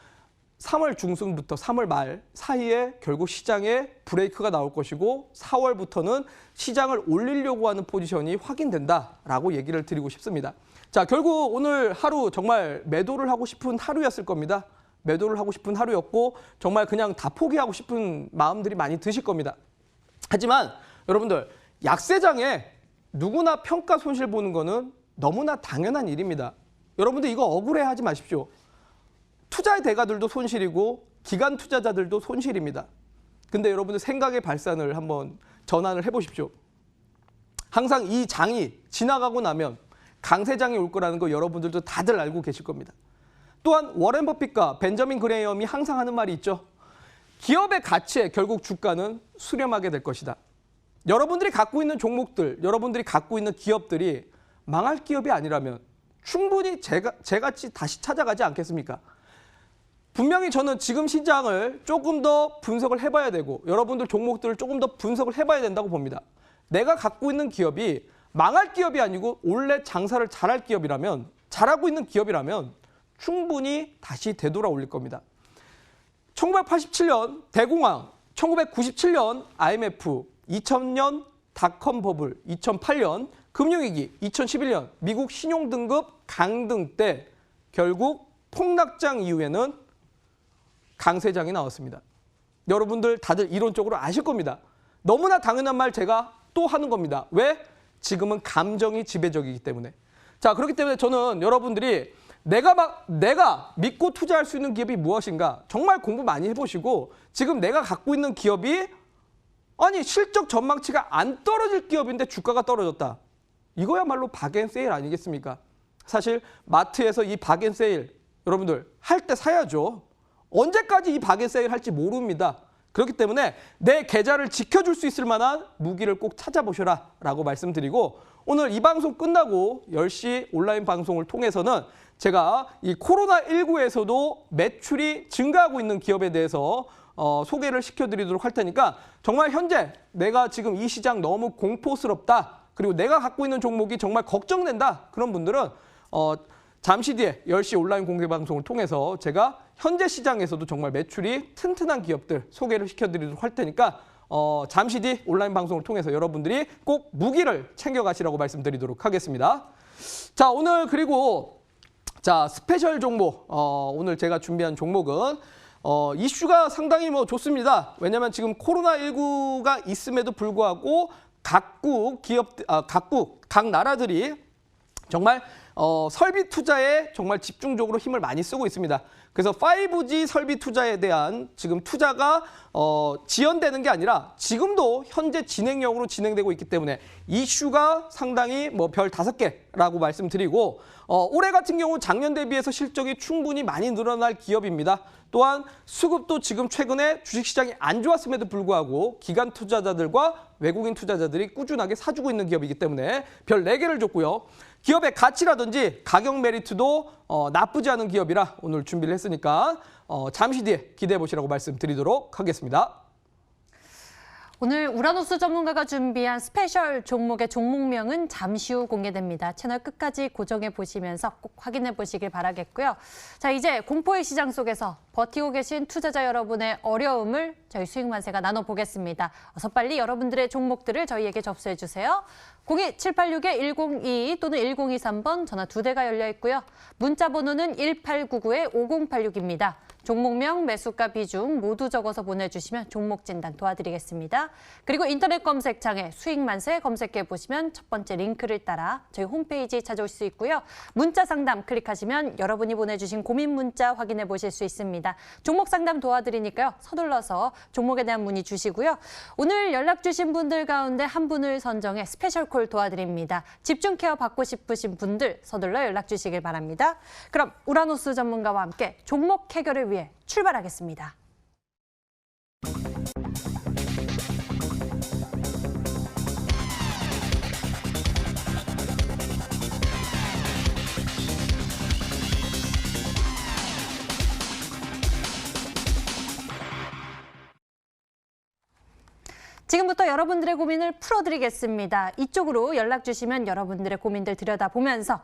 3월 중순부터 3월 말 사이에 결국 시장에 브레이크가 나올 것이고 4월부터는 시장을 올리려고 하는 포지션이 확인된다라고 얘기를 드리고 싶습니다. 자, 결국 오늘 하루 정말 매도를 하고 싶은 하루였을 겁니다. 매도를 하고 싶은 하루였고 정말 그냥 다 포기하고 싶은 마음들이 많이 드실 겁니다. 하지만 여러분들 약세장에 누구나 평가 손실 보는 거는 너무나 당연한 일입니다. 여러분들 이거 억울해하지 마십시오. 투자의 대가들도 손실이고 기관 투자자들도 손실입니다. 근데 여러분들 생각의 발산을 한번 전환을 해보십시오. 항상 이 장이 지나가고 나면 강세장이 올 거라는 거 여러분들도 다들 알고 계실 겁니다. 또한 워렌 버핏과 벤저민 그레이엄이 항상 하는 말이 있죠. 기업의 가치에 결국 주가는 수렴하게 될 것이다. 여러분들이 갖고 있는 종목들, 여러분들이 갖고 있는 기업들이 망할 기업이 아니라면 충분히 제같이 다시 찾아가지 않겠습니까? 분명히 저는 지금 시장을 조금 더 분석을 해봐야 되고 여러분들 종목들을 조금 더 분석을 해봐야 된다고 봅니다. 내가 갖고 있는 기업이 망할 기업이 아니고 원래 장사를 잘할 기업이라면, 잘하고 있는 기업이라면 충분히 다시 되돌아올릴 겁니다. 1987년 대공황, 1997년 IMF, 2000년 닷컴 버블, 2008년 금융위기, 2011년 미국 신용등급 강등 때 결국 폭락장 이후에는 강세장이 나왔습니다. 여러분들 다들 이론적으로 아실 겁니다. 너무나 당연한 말 제가 또 하는 겁니다. 왜? 지금은 감정이 지배적이기 때문에. 자, 그렇기 때문에 저는 여러분들이 내가 믿고 투자할 수 있는 기업이 무엇인가 정말 공부 많이 해보시고 지금 내가 갖고 있는 기업이 아니 실적 전망치가 안 떨어질 기업인데 주가가 떨어졌다. 이거야말로 박앤세일 아니겠습니까? 사실 마트에서 이 박앤세일 여러분들 할 때 사야죠. 언제까지 이 박앤세일 할지 모릅니다. 그렇기 때문에 내 계좌를 지켜줄 수 있을 만한 무기를 꼭 찾아보셔라 라고 말씀드리고 오늘 이 방송 끝나고 10시 온라인 방송을 통해서는 제가 이 코로나19에서도 매출이 증가하고 있는 기업에 대해서 소개를 시켜드리도록 할 테니까 정말 현재 내가 지금 이 시장 너무 공포스럽다. 그리고 내가 갖고 있는 종목이 정말 걱정된다. 그런 분들은 잠시 뒤에 10시 온라인 공개 방송을 통해서 제가 현재 시장에서도 정말 매출이 튼튼한 기업들 소개를 시켜드리도록 할 테니까 잠시 뒤 온라인 방송을 통해서 여러분들이 꼭 무기를 챙겨가시라고 말씀드리도록 하겠습니다. 자, 오늘 그리고 자 스페셜 종목 오늘 제가 준비한 종목은 이슈가 상당히 좋습니다. 왜냐하면 지금 코로나19가 있음에도 불구하고 각 나라들이 정말 설비 투자에 정말 집중적으로 힘을 많이 쓰고 있습니다. 그래서 5G 설비 투자에 대한 지금 투자가 지연되는 게 아니라 지금도 현재 진행형으로 진행되고 있기 때문에 이슈가 상당히 별 5개라고 말씀드리고 올해 같은 경우 작년 대비해서 실적이 충분히 많이 늘어날 기업입니다. 또한 수급도 지금 최근에 주식시장이 안 좋았음에도 불구하고 기관 투자자들과 외국인 투자자들이 꾸준하게 사주고 있는 기업이기 때문에 별 4개를 줬고요. 기업의 가치라든지 가격 메리트도 나쁘지 않은 기업이라 오늘 준비를 했으니까 잠시 뒤에 기대해 보시라고 말씀드리도록 하겠습니다. 오늘 우라노스 전문가가 준비한 스페셜 종목의 종목명은 잠시 후 공개됩니다. 채널 끝까지 고정해 보시면서 꼭 확인해 보시길 바라겠고요. 자, 이제 공포의 시장 속에서 버티고 계신 투자자 여러분의 어려움을 저희 수익만세가 나눠보겠습니다. 어서 빨리 여러분들의 종목들을 저희에게 접수해 주세요. 02-786-1022 또는 1023번 전화 2대가 열려 있고요. 문자 번호는 1899-5086입니다. 종목명, 매수가, 비중 모두 적어서 보내주시면 종목 진단 도와드리겠습니다. 그리고 인터넷 검색창에 수익만세 검색해 보시면 첫 번째 링크를 따라 저희 홈페이지 찾아올 수 있고요. 문자 상담 클릭하시면 여러분이 보내주신 고민 문자 확인해 보실 수 있습니다. 종목 상담 도와드리니까요. 서둘러서 종목에 대한 문의 주시고요. 오늘 연락 주신 분들 가운데 한 분을 선정해 스페셜 콜 도와드립니다. 집중 케어 받고 싶으신 분들 서둘러 연락 주시길 바랍니다. 그럼 우라노스 전문가와 함께 종목 해결을 위해 출발하겠습니다. 지금부터 여러분들의 고민을 풀어드리겠습니다. 이쪽으로 연락 주시면 여러분들의 고민들 들여다보면서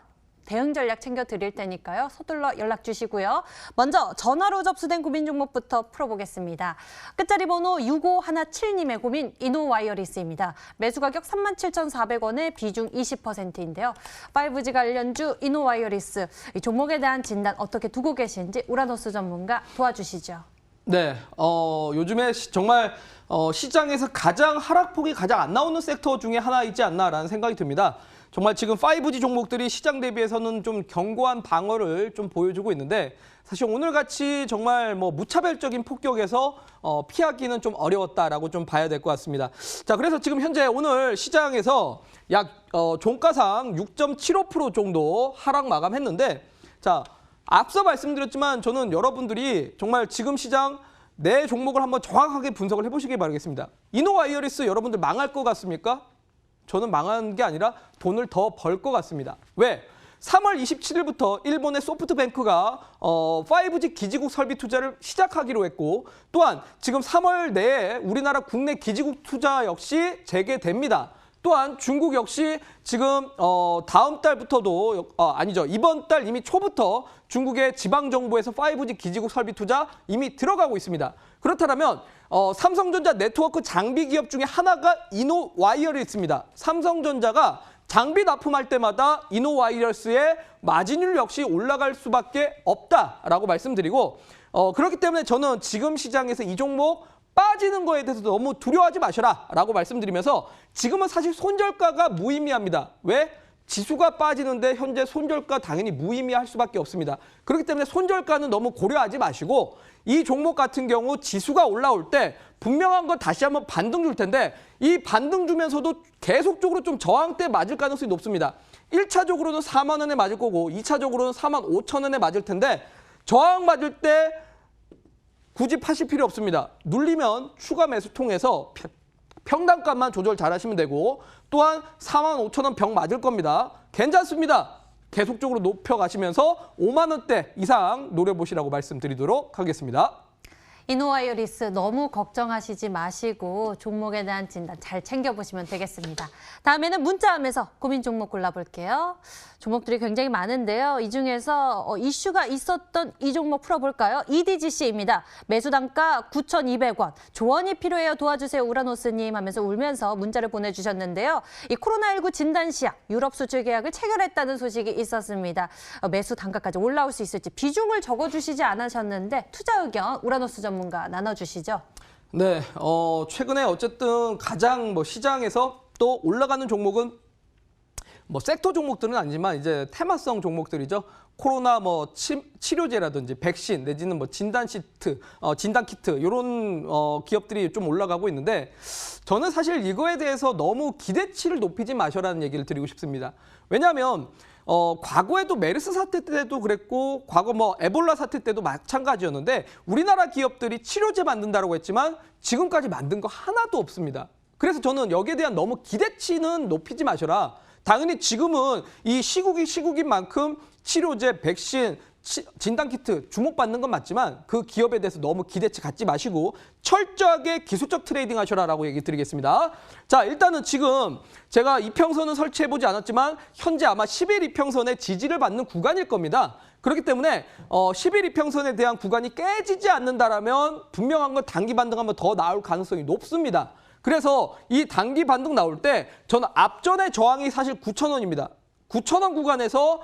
대응 전략 챙겨드릴 테니까요. 서둘러 연락 주시고요. 먼저 전화로 접수된 고민 종목부터 풀어보겠습니다. 끝자리 번호 6517님의 고민 이노와이어리스입니다. 매수 가격 37,400원에 비중 20%인데요. 5G 관련주 이노와이어리스 이 종목에 대한 진단 어떻게 두고 계신지 우라노스 전문가 도와주시죠. 네, 요즘에 정말 시장에서 가장 하락폭이 가장 안 나오는 섹터 중에 하나이지 않나라는 생각이 듭니다. 정말 지금 5G 종목들이 시장 대비해서는 좀 견고한 방어를 좀 보여주고 있는데 사실 오늘같이 정말 뭐 무차별적인 폭격에서 피하기는 좀 어려웠다라고 좀 봐야 될 것 같습니다. 자, 그래서 지금 현재 오늘 시장에서 약 종가상 6.75% 정도 하락 마감했는데 자, 앞서 말씀드렸지만 저는 여러분들이 정말 지금 시장 내 종목을 한번 정확하게 분석을 해보시기 바라겠습니다. 이노와이어리스 여러분들 망할 것 같습니까? 저는 망한 게 아니라 돈을 더 벌 것 같습니다. 왜? 3월 27일부터 일본의 소프트뱅크가 5G 기지국 설비 투자를 시작하기로 했고 또한 지금 3월 내에 우리나라 국내 기지국 투자 역시 재개됩니다. 또한 중국 역시 지금 다음 달부터도 아니죠. 이번 달 이미 초부터 중국의 지방정부에서 5G 기지국 설비 투자 이미 들어가고 있습니다. 그렇다면 삼성전자 네트워크 장비 기업 중에 하나가 이노와이어리스입니다. 삼성전자가 장비 납품할 때마다 이노와이어리스의 마진율 역시 올라갈 수밖에 없다라고 말씀드리고 그렇기 때문에 저는 지금 시장에서 이 종목 빠지는 거에 대해서 너무 두려워하지 마셔라 라고 말씀드리면서 지금은 사실 손절가가 무의미합니다. 왜? 지수가 빠지는데 현재 손절가 당연히 무의미할 수밖에 없습니다. 그렇기 때문에 손절가는 너무 고려하지 마시고 이 종목 같은 경우 지수가 올라올 때 분명한 건 다시 한번 반등 줄 텐데 이 반등 주면서도 계속적으로 좀 저항대 맞을 가능성이 높습니다. 1차적으로는 4만 원에 맞을 거고 2차적으로는 4만 5천 원에 맞을 텐데 저항 맞을 때 굳이 파실 필요 없습니다. 눌리면 추가 매수 통해서 평단가만 조절 잘 하시면 되고 또한 4만 5천 원 병 맞을 겁니다. 괜찮습니다. 계속적으로 높여가시면서 5만 원대 이상 노려보시라고 말씀드리도록 하겠습니다. 이노와이어리스 너무 걱정하시지 마시고 종목에 대한 진단 잘 챙겨보시면 되겠습니다. 다음에는 문자함에서 고민 종목 골라볼게요. 종목들이 굉장히 많은데요. 이 중에서 이슈가 있었던 이 종목 풀어볼까요? EDGC입니다. 매수 단가 9,200원. 조언이 필요해요. 도와주세요. 우라노스님 하면서 울면서 문자를 보내주셨는데요. 이 코로나19 진단 시약 유럽 수출 계약을 체결했다는 소식이 있었습니다. 매수 단가까지 올라올 수 있을지 비중을 적어주시지 않으셨는데 투자 의견 우라노스 전문가 나눠주시죠. 네, 최근에 어쨌든 가장 시장에서 또 올라가는 종목은 섹터 종목들은 아니지만 이제 테마성 종목들이죠. 코로나 치료제라든지 백신 내지는 진단 시트, 진단 키트 이런 기업들이 좀 올라가고 있는데 저는 사실 이거에 대해서 너무 기대치를 높이지 마셔라는 얘기를 드리고 싶습니다. 왜냐하면 과거에도 메르스 사태 때도 그랬고 과거 에볼라 사태 때도 마찬가지였는데 우리나라 기업들이 치료제 만든다고 했지만 지금까지 만든 거 하나도 없습니다. 그래서 저는 여기에 대한 너무 기대치는 높이지 마셔라. 당연히 지금은 이 시국인 만큼 치료제, 백신, 진단키트 주목받는 건 맞지만 그 기업에 대해서 너무 기대치 갖지 마시고 철저하게 기술적 트레이딩 하셔라라고 얘기 드리겠습니다. 자, 일단은 지금 제가 이평선은 설치해보지 않았지만 현재 아마 10일 이평선의 지지를 받는 구간일 겁니다. 그렇기 때문에 10일 이평선에 대한 구간이 깨지지 않는다라면 분명한 건 단기 반등 한번 더 나올 가능성이 높습니다. 그래서 이 단기 반등 나올 때 저는 앞전의 저항이 사실 9,000원입니다. 9,000원 구간에서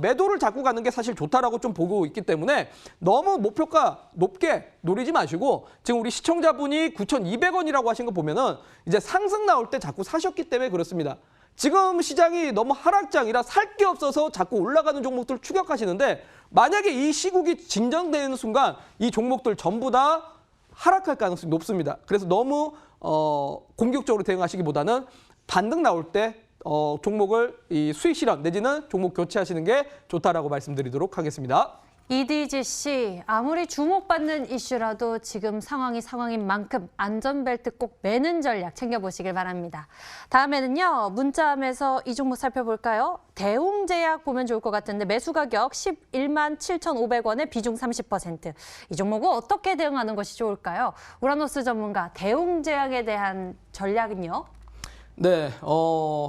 매도를 잡고 가는 게 사실 좋다라고 좀 보고 있기 때문에 너무 목표가 높게 노리지 마시고 지금 우리 시청자분이 9,200원이라고 하신 거 보면은 이제 상승 나올 때 자꾸 사셨기 때문에 그렇습니다. 지금 시장이 너무 하락장이라 살 게 없어서 자꾸 올라가는 종목들 추격하시는데 만약에 이 시국이 진정되는 순간 이 종목들 전부 다 하락할 가능성이 높습니다. 그래서 너무 공격적으로 대응하시기보다는 반등 나올 때 종목을 수익 실현 내지는 종목 교체하시는 게 좋다라고 말씀드리도록 하겠습니다. EDGC 아무리 주목받는 이슈라도 지금 상황인 만큼 안전벨트 꼭 매는 전략 챙겨보시길 바랍니다. 다음에는요. 문자함에서 이 종목 살펴볼까요? 대웅제약 보면 좋을 것 같은데 매수 가격 11만 7,500원에 비중 30%. 이 종목은 어떻게 대응하는 것이 좋을까요? 우라노스 전문가 대웅제약에 대한 전략은요? 네,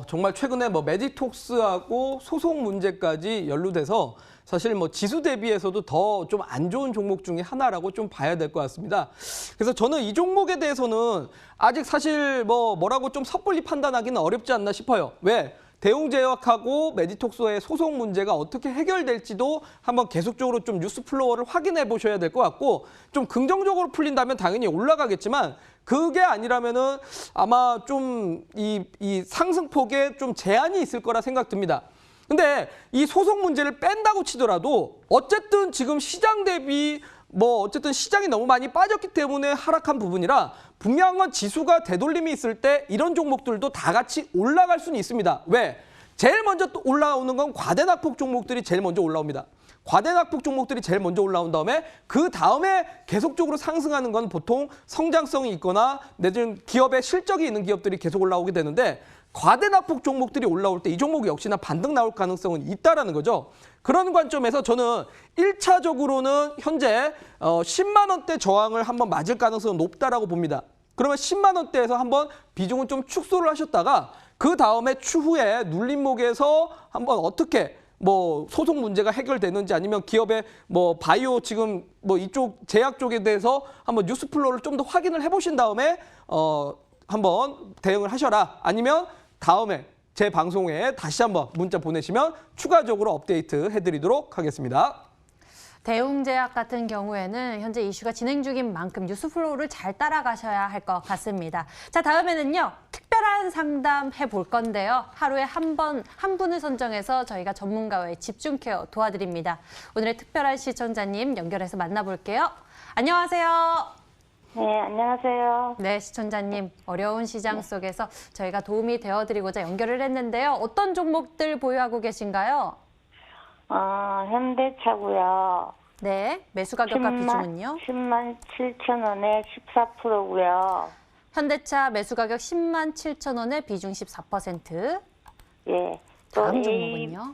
정말 최근에 메디톡스하고 소송 문제까지 연루돼서 사실 지수 대비해서도 더 좀 안 좋은 종목 중에 하나라고 좀 봐야 될 것 같습니다. 그래서 저는 이 종목에 대해서는 아직 사실 뭐라고 좀 섣불리 판단하기는 어렵지 않나 싶어요. 왜? 대웅제약하고 메디톡스의 소송 문제가 어떻게 해결될지도 한번 계속적으로 좀 뉴스 플로어를 확인해 보셔야 될 것 같고, 좀 긍정적으로 풀린다면 당연히 올라가겠지만 그게 아니라면은 아마 좀 이 상승폭에 좀 제한이 있을 거라 생각됩니다. 근데 이 소송 문제를 뺀다고 치더라도 어쨌든 지금 시장 대비 어쨌든 시장이 너무 많이 빠졌기 때문에 하락한 부분이라, 분명한 건 지수가 되돌림이 있을 때 이런 종목들도 다 같이 올라갈 수는 있습니다. 왜? 제일 먼저 또 올라오는 건 과대낙폭 종목들이 제일 먼저 올라옵니다. 과대낙폭 종목들이 제일 먼저 올라온 다음에 그 다음에 계속적으로 상승하는 건 보통 성장성이 있거나 내지는 기업의 실적이 있는 기업들이 계속 올라오게 되는데, 과대낙폭 종목들이 올라올 때 이 종목 역시나 반등 나올 가능성은 있다라는 거죠. 그런 관점에서 저는 1차적으로는 현재 10만 원대 저항을 한번 맞을 가능성은 높다라고 봅니다. 그러면 10만 원대에서 한번 비중은 좀 축소를 하셨다가 그 다음에 추후에 눌림목에서 한번 어떻게 소송 문제가 해결되는지, 아니면 기업의 바이오 지금 이쪽 제약 쪽에 대해서 한번 뉴스 플로우를 좀 더 확인을 해보신 다음에 한번 대응을 하셔라. 아니면 다음에 제 방송에 다시 한번 문자 보내시면 추가적으로 업데이트 해드리도록 하겠습니다. 대웅제약 같은 경우에는 현재 이슈가 진행 중인 만큼 뉴스 플로우를 잘 따라가셔야 할 것 같습니다. 자, 다음에는요, 특별한 상담 해볼 건데요. 하루에 한 분을 선정해서 저희가 전문가와의 집중 케어 도와드립니다. 오늘의 특별한 시청자님 연결해서 만나볼게요. 안녕하세요. 네, 안녕하세요. 네, 시청자님, 어려운 시장 속에서 저희가 도움이 되어드리고자 연결을 했는데요. 어떤 종목들 보유하고 계신가요? 현대차고요. 네, 매수 가격과 비중은요? 10만 7천 원에 14%고요. 현대차 매수 가격 10만 7천 원에 비중 14%. 예. 또 다음 종목은요?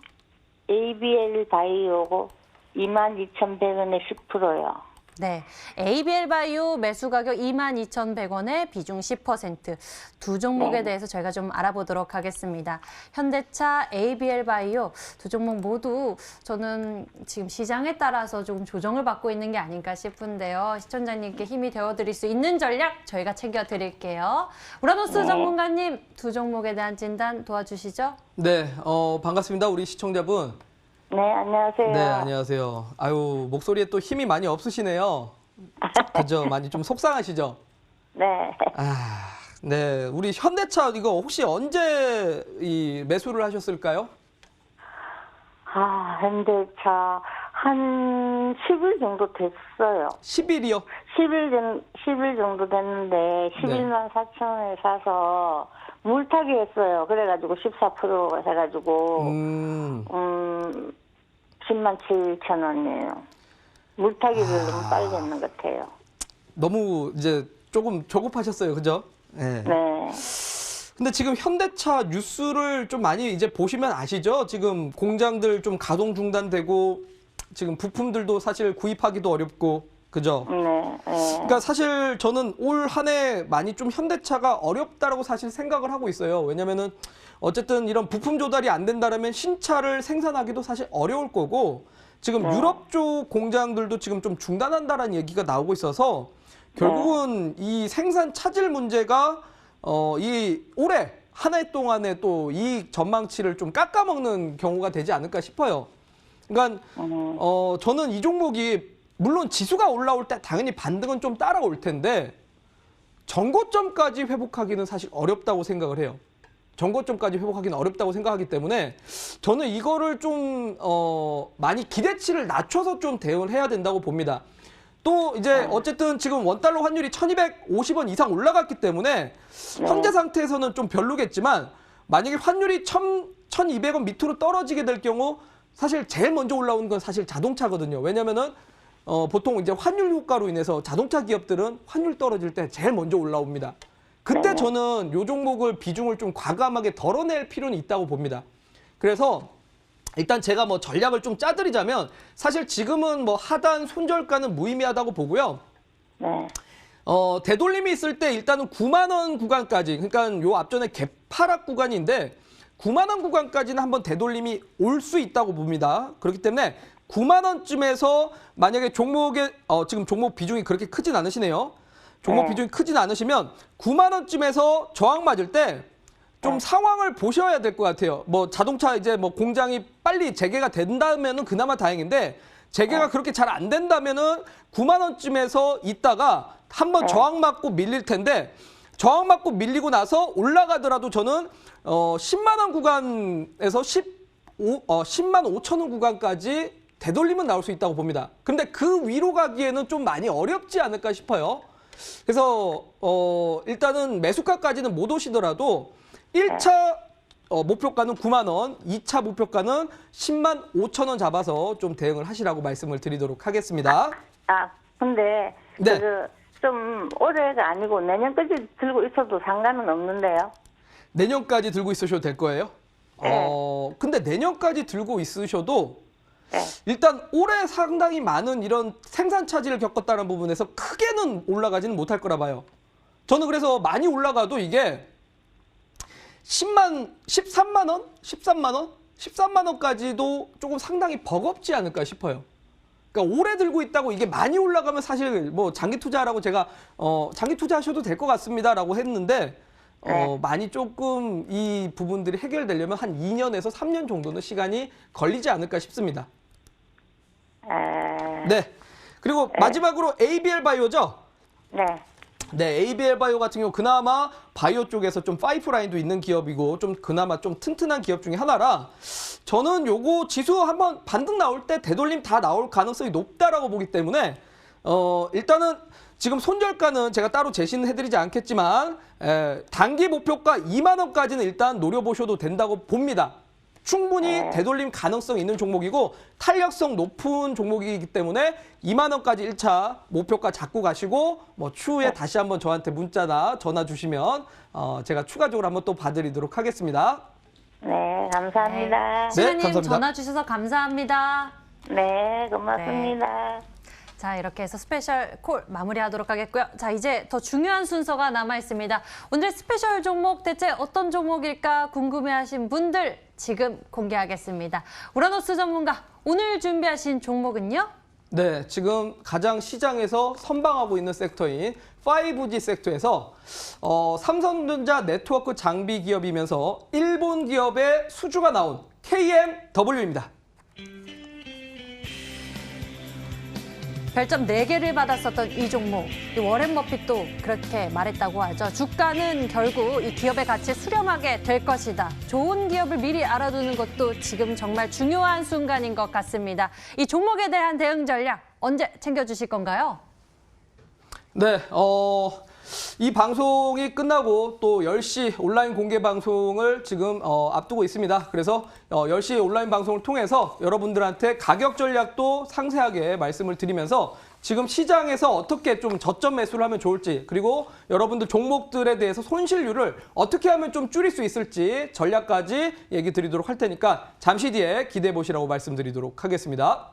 ABL 바이오고 22,100원에 10%요. 네, ABL 바이오 매수 가격 22,100원에 비중 10%. 두 종목에 대해서 저희가 좀 알아보도록 하겠습니다. 현대차, ABL 바이오 두 종목 모두 저는 지금 시장에 따라서 조금 조정을 받고 있는 게 아닌가 싶은데요. 시청자님께 힘이 되어드릴 수 있는 전략 저희가 챙겨드릴게요. 우라노스 전문가님, 두 종목에 대한 진단 도와주시죠. 네, 반갑습니다. 우리 시청자분. 네, 안녕하세요. 네, 안녕하세요. 아유, 목소리에 또 힘이 많이 없으시네요. 그죠? 많이 좀 속상하시죠? 네. 네. 우리 현대차 이거 혹시 언제 이 매수를 하셨을까요? 현대차 한 10일 정도 됐어요. 10일이요? 10일 정도 됐는데 11만 4천 원에 사서 물타기 했어요. 그래가지고 14% 해가지고 10만 7천 원이에요. 물타기를 너무 빨리 했는 것 같아요. 너무 이제 조금 조급하셨어요, 그죠? 네. 네. 근데 지금 현대차 뉴스를 좀 많이 이제 보시면 아시죠? 지금 공장들 좀 가동 중단되고 지금 부품들도 사실 구입하기도 어렵고, 그죠? 네. 그러니까 사실 저는 올 한 해 많이 좀 현대차가 어렵다라고 사실 생각을 하고 있어요. 왜냐면은 어쨌든 이런 부품 조달이 안 된다라면 신차를 생산하기도 사실 어려울 거고, 지금 유럽 쪽 공장들도 지금 좀 중단한다라는 얘기가 나오고 있어서 결국은 이 생산 차질 문제가 이 올해 한 해 동안에 또 이 전망치를 좀 깎아먹는 경우가 되지 않을까 싶어요. 그러니까 저는 이 종목이 물론 지수가 올라올 때 당연히 반등은 좀 따라올 텐데 전고점까지 회복하기는 사실 어렵다고 생각을 해요. 전고점까지 회복하기는 어렵다고 생각하기 때문에 저는 이거를 좀 많이 기대치를 낮춰서 좀 대응을 해야 된다고 봅니다. 또 이제 어쨌든 지금 원달러 환율이 1250원 이상 올라갔기 때문에 현재 상태에서는 좀 별로겠지만, 만약에 환율이 1200원 밑으로 떨어지게 될 경우 사실 제일 먼저 올라오는 건 사실 자동차거든요. 왜냐면은 보통 이제 환율 효과로 인해서 자동차 기업들은 환율 떨어질 때 제일 먼저 올라옵니다. 그때 저는 요 종목을 비중을 좀 과감하게 덜어낼 필요는 있다고 봅니다. 그래서 일단 제가 전략을 좀 짜드리자면, 사실 지금은 하단 손절가는 무의미하다고 보고요. 네. 되돌림이 있을 때 일단은 9만 원 구간까지, 그러니까 요 앞전에 개파락 구간인데 9만 원 구간까지는 한번 되돌림이 올 수 있다고 봅니다. 그렇기 때문에 9만 원쯤에서 만약에 종목의 지금 종목 비중이 그렇게 크진 않으시네요. 종목 비중이 크진 않으시면 9만 원쯤에서 저항 맞을 때 좀 상황을 보셔야 될 것 같아요. 뭐 자동차 이제 뭐 공장이 빨리 재개가 된다면은 그나마 다행인데 재개가 그렇게 잘 안 된다면은 9만 원쯤에서 있다가 한번 저항 맞고 밀릴 텐데 저항 맞고 밀리고 나서 올라가더라도 저는 10만 원 구간에서 10만 5천 원 구간까지 되돌리면 나올 수 있다고 봅니다. 근데 그 위로 가기에는 좀 많이 어렵지 않을까 싶어요. 그래서 일단은 매수가까지는 못 오시더라도 1차 목표가는 9만 원, 2차 목표가는 10만 5천 원 잡아서 좀 대응을 하시라고 말씀을 드리도록 하겠습니다. 근데 네. 좀 올해가 아니고 내년까지 들고 있어도 상관은 없는데요. 내년까지 들고 있으셔도 될 거예요? 네. 근데 내년까지 들고 있으셔도 네. 일단 올해 상당히 많은 이런 생산 차질을 겪었다는 부분에서 크게는 올라가지는 못할 거라 봐요. 저는 그래서 많이 올라가도 이게 13만 원? 13만 원? 13만 원까지도 조금 상당히 버겁지 않을까 싶어요. 그러니까 오래 들고 있다고 이게 많이 올라가면 사실 뭐 장기 투자라고 제가 장기 투자하셔도 될 것 같습니다라고 했는데 많이 조금 이 부분들이 해결되려면 한 2년에서 3년 정도는 시간이 걸리지 않을까 싶습니다. 네. 그리고 마지막으로 ABL 바이오죠? 네. 네, ABL 바이오 같은 경우 그나마 바이오 쪽에서 좀 파이프라인도 있는 기업이고 좀 그나마 좀 튼튼한 기업 중에 하나라 저는 요거 지수 한번 반등 나올 때 되돌림 다 나올 가능성이 높다라고 보기 때문에 일단은 지금 손절가는 제가 따로 제시는 해드리지 않겠지만 단기 목표가 2만 원까지는 일단 노려보셔도 된다고 봅니다. 충분히 되돌림 가능성 있는 종목이고 탄력성 높은 종목이기 때문에 2만 원까지 1차 목표가 잡고 가시고 뭐 추후에 다시 한번 저한테 문자나 전화 주시면 제가 추가적으로 한번 또 봐드리도록 하겠습니다. 네, 감사합니다. 시장님 감사합니다. 전화 주셔서 감사합니다. 네, 고맙습니다. 자, 이렇게 해서 스페셜 콜 마무리하도록 하겠고요. 자, 이제 더 중요한 순서가 남아 있습니다. 오늘 스페셜 종목 대체 어떤 종목일까 궁금해하신 분들 지금 공개하겠습니다. 우라노스 전문가, 오늘 준비하신 종목은요? 네, 지금 가장 시장에서 선방하고 있는 섹터인 5G 섹터에서 삼성전자 네트워크 장비 기업이면서 일본 기업의 수주가 나온 KMW입니다. 별점 4개를 받았었던 이 종목, 이 워렌 버핏도 그렇게 말했다고 하죠. 주가는 결국 이 기업의 가치에 수렴하게 될 것이다. 좋은 기업을 미리 알아두는 것도 지금 정말 중요한 순간인 것 같습니다. 이 종목에 대한 대응 전략 언제 챙겨주실 건가요? 네, 이 방송이 끝나고 또 10시 온라인 공개 방송을 지금 앞두고 있습니다. 그래서 10시 온라인 방송을 통해서 여러분들한테 가격 전략도 상세하게 말씀을 드리면서 지금 시장에서 어떻게 좀 저점 매수를 하면 좋을지 그리고 여러분들 종목들에 대해서 손실률을 어떻게 하면 좀 줄일 수 있을지 전략까지 얘기 드리도록 할 테니까 잠시 뒤에 기대해 보시라고 말씀드리도록 하겠습니다.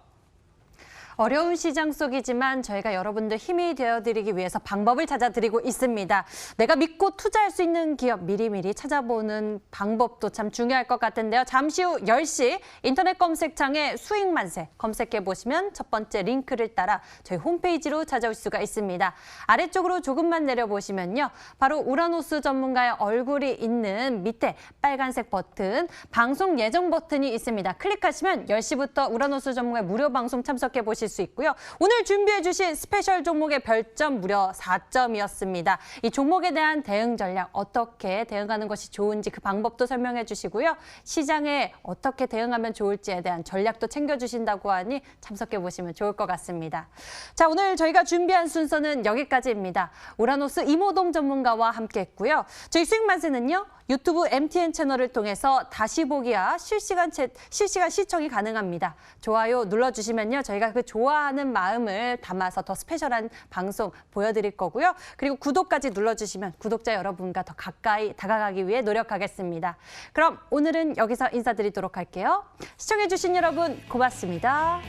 어려운 시장 속이지만 저희가 여러분들 힘이 되어드리기 위해서 방법을 찾아드리고 있습니다. 내가 믿고 투자할 수 있는 기업 미리미리 찾아보는 방법도 참 중요할 것 같은데요. 잠시 후 10시 인터넷 검색창에 수익 만세 검색해보시면 첫 번째 링크를 따라 저희 홈페이지로 찾아올 수가 있습니다. 아래쪽으로 조금만 내려보시면요. 바로 우라노스 전문가의 얼굴이 있는 밑에 빨간색 버튼, 방송 예정 버튼이 있습니다. 클릭하시면 10시부터 우라노스 전문가의 무료 방송 참석해보실 수 있고요. 오늘 준비해주신 스페셜 종목의 별점 무려 4점이었습니다. 이 종목에 대한 대응 전략 어떻게 대응하는 것이 좋은지 그 방법도 설명해 주시고요. 시장에 어떻게 대응하면 좋을지에 대한 전략도 챙겨주신다고 하니 참석해 보시면 좋을 것 같습니다. 자, 오늘 저희가 준비한 순서는 여기까지입니다. 우라노스 이모동 전문가와 함께했고요. 저희 수익만세는요. 유튜브 MTN 채널을 통해서 다시 보기와 실시간 시청이 가능합니다. 좋아요 눌러주시면요. 저희가 그 좋아하는 마음을 담아서 더 스페셜한 방송 보여드릴 거고요. 그리고 구독까지 눌러주시면 구독자 여러분과 더 가까이 다가가기 위해 노력하겠습니다. 그럼 오늘은 여기서 인사드리도록 할게요. 시청해주신 여러분 고맙습니다.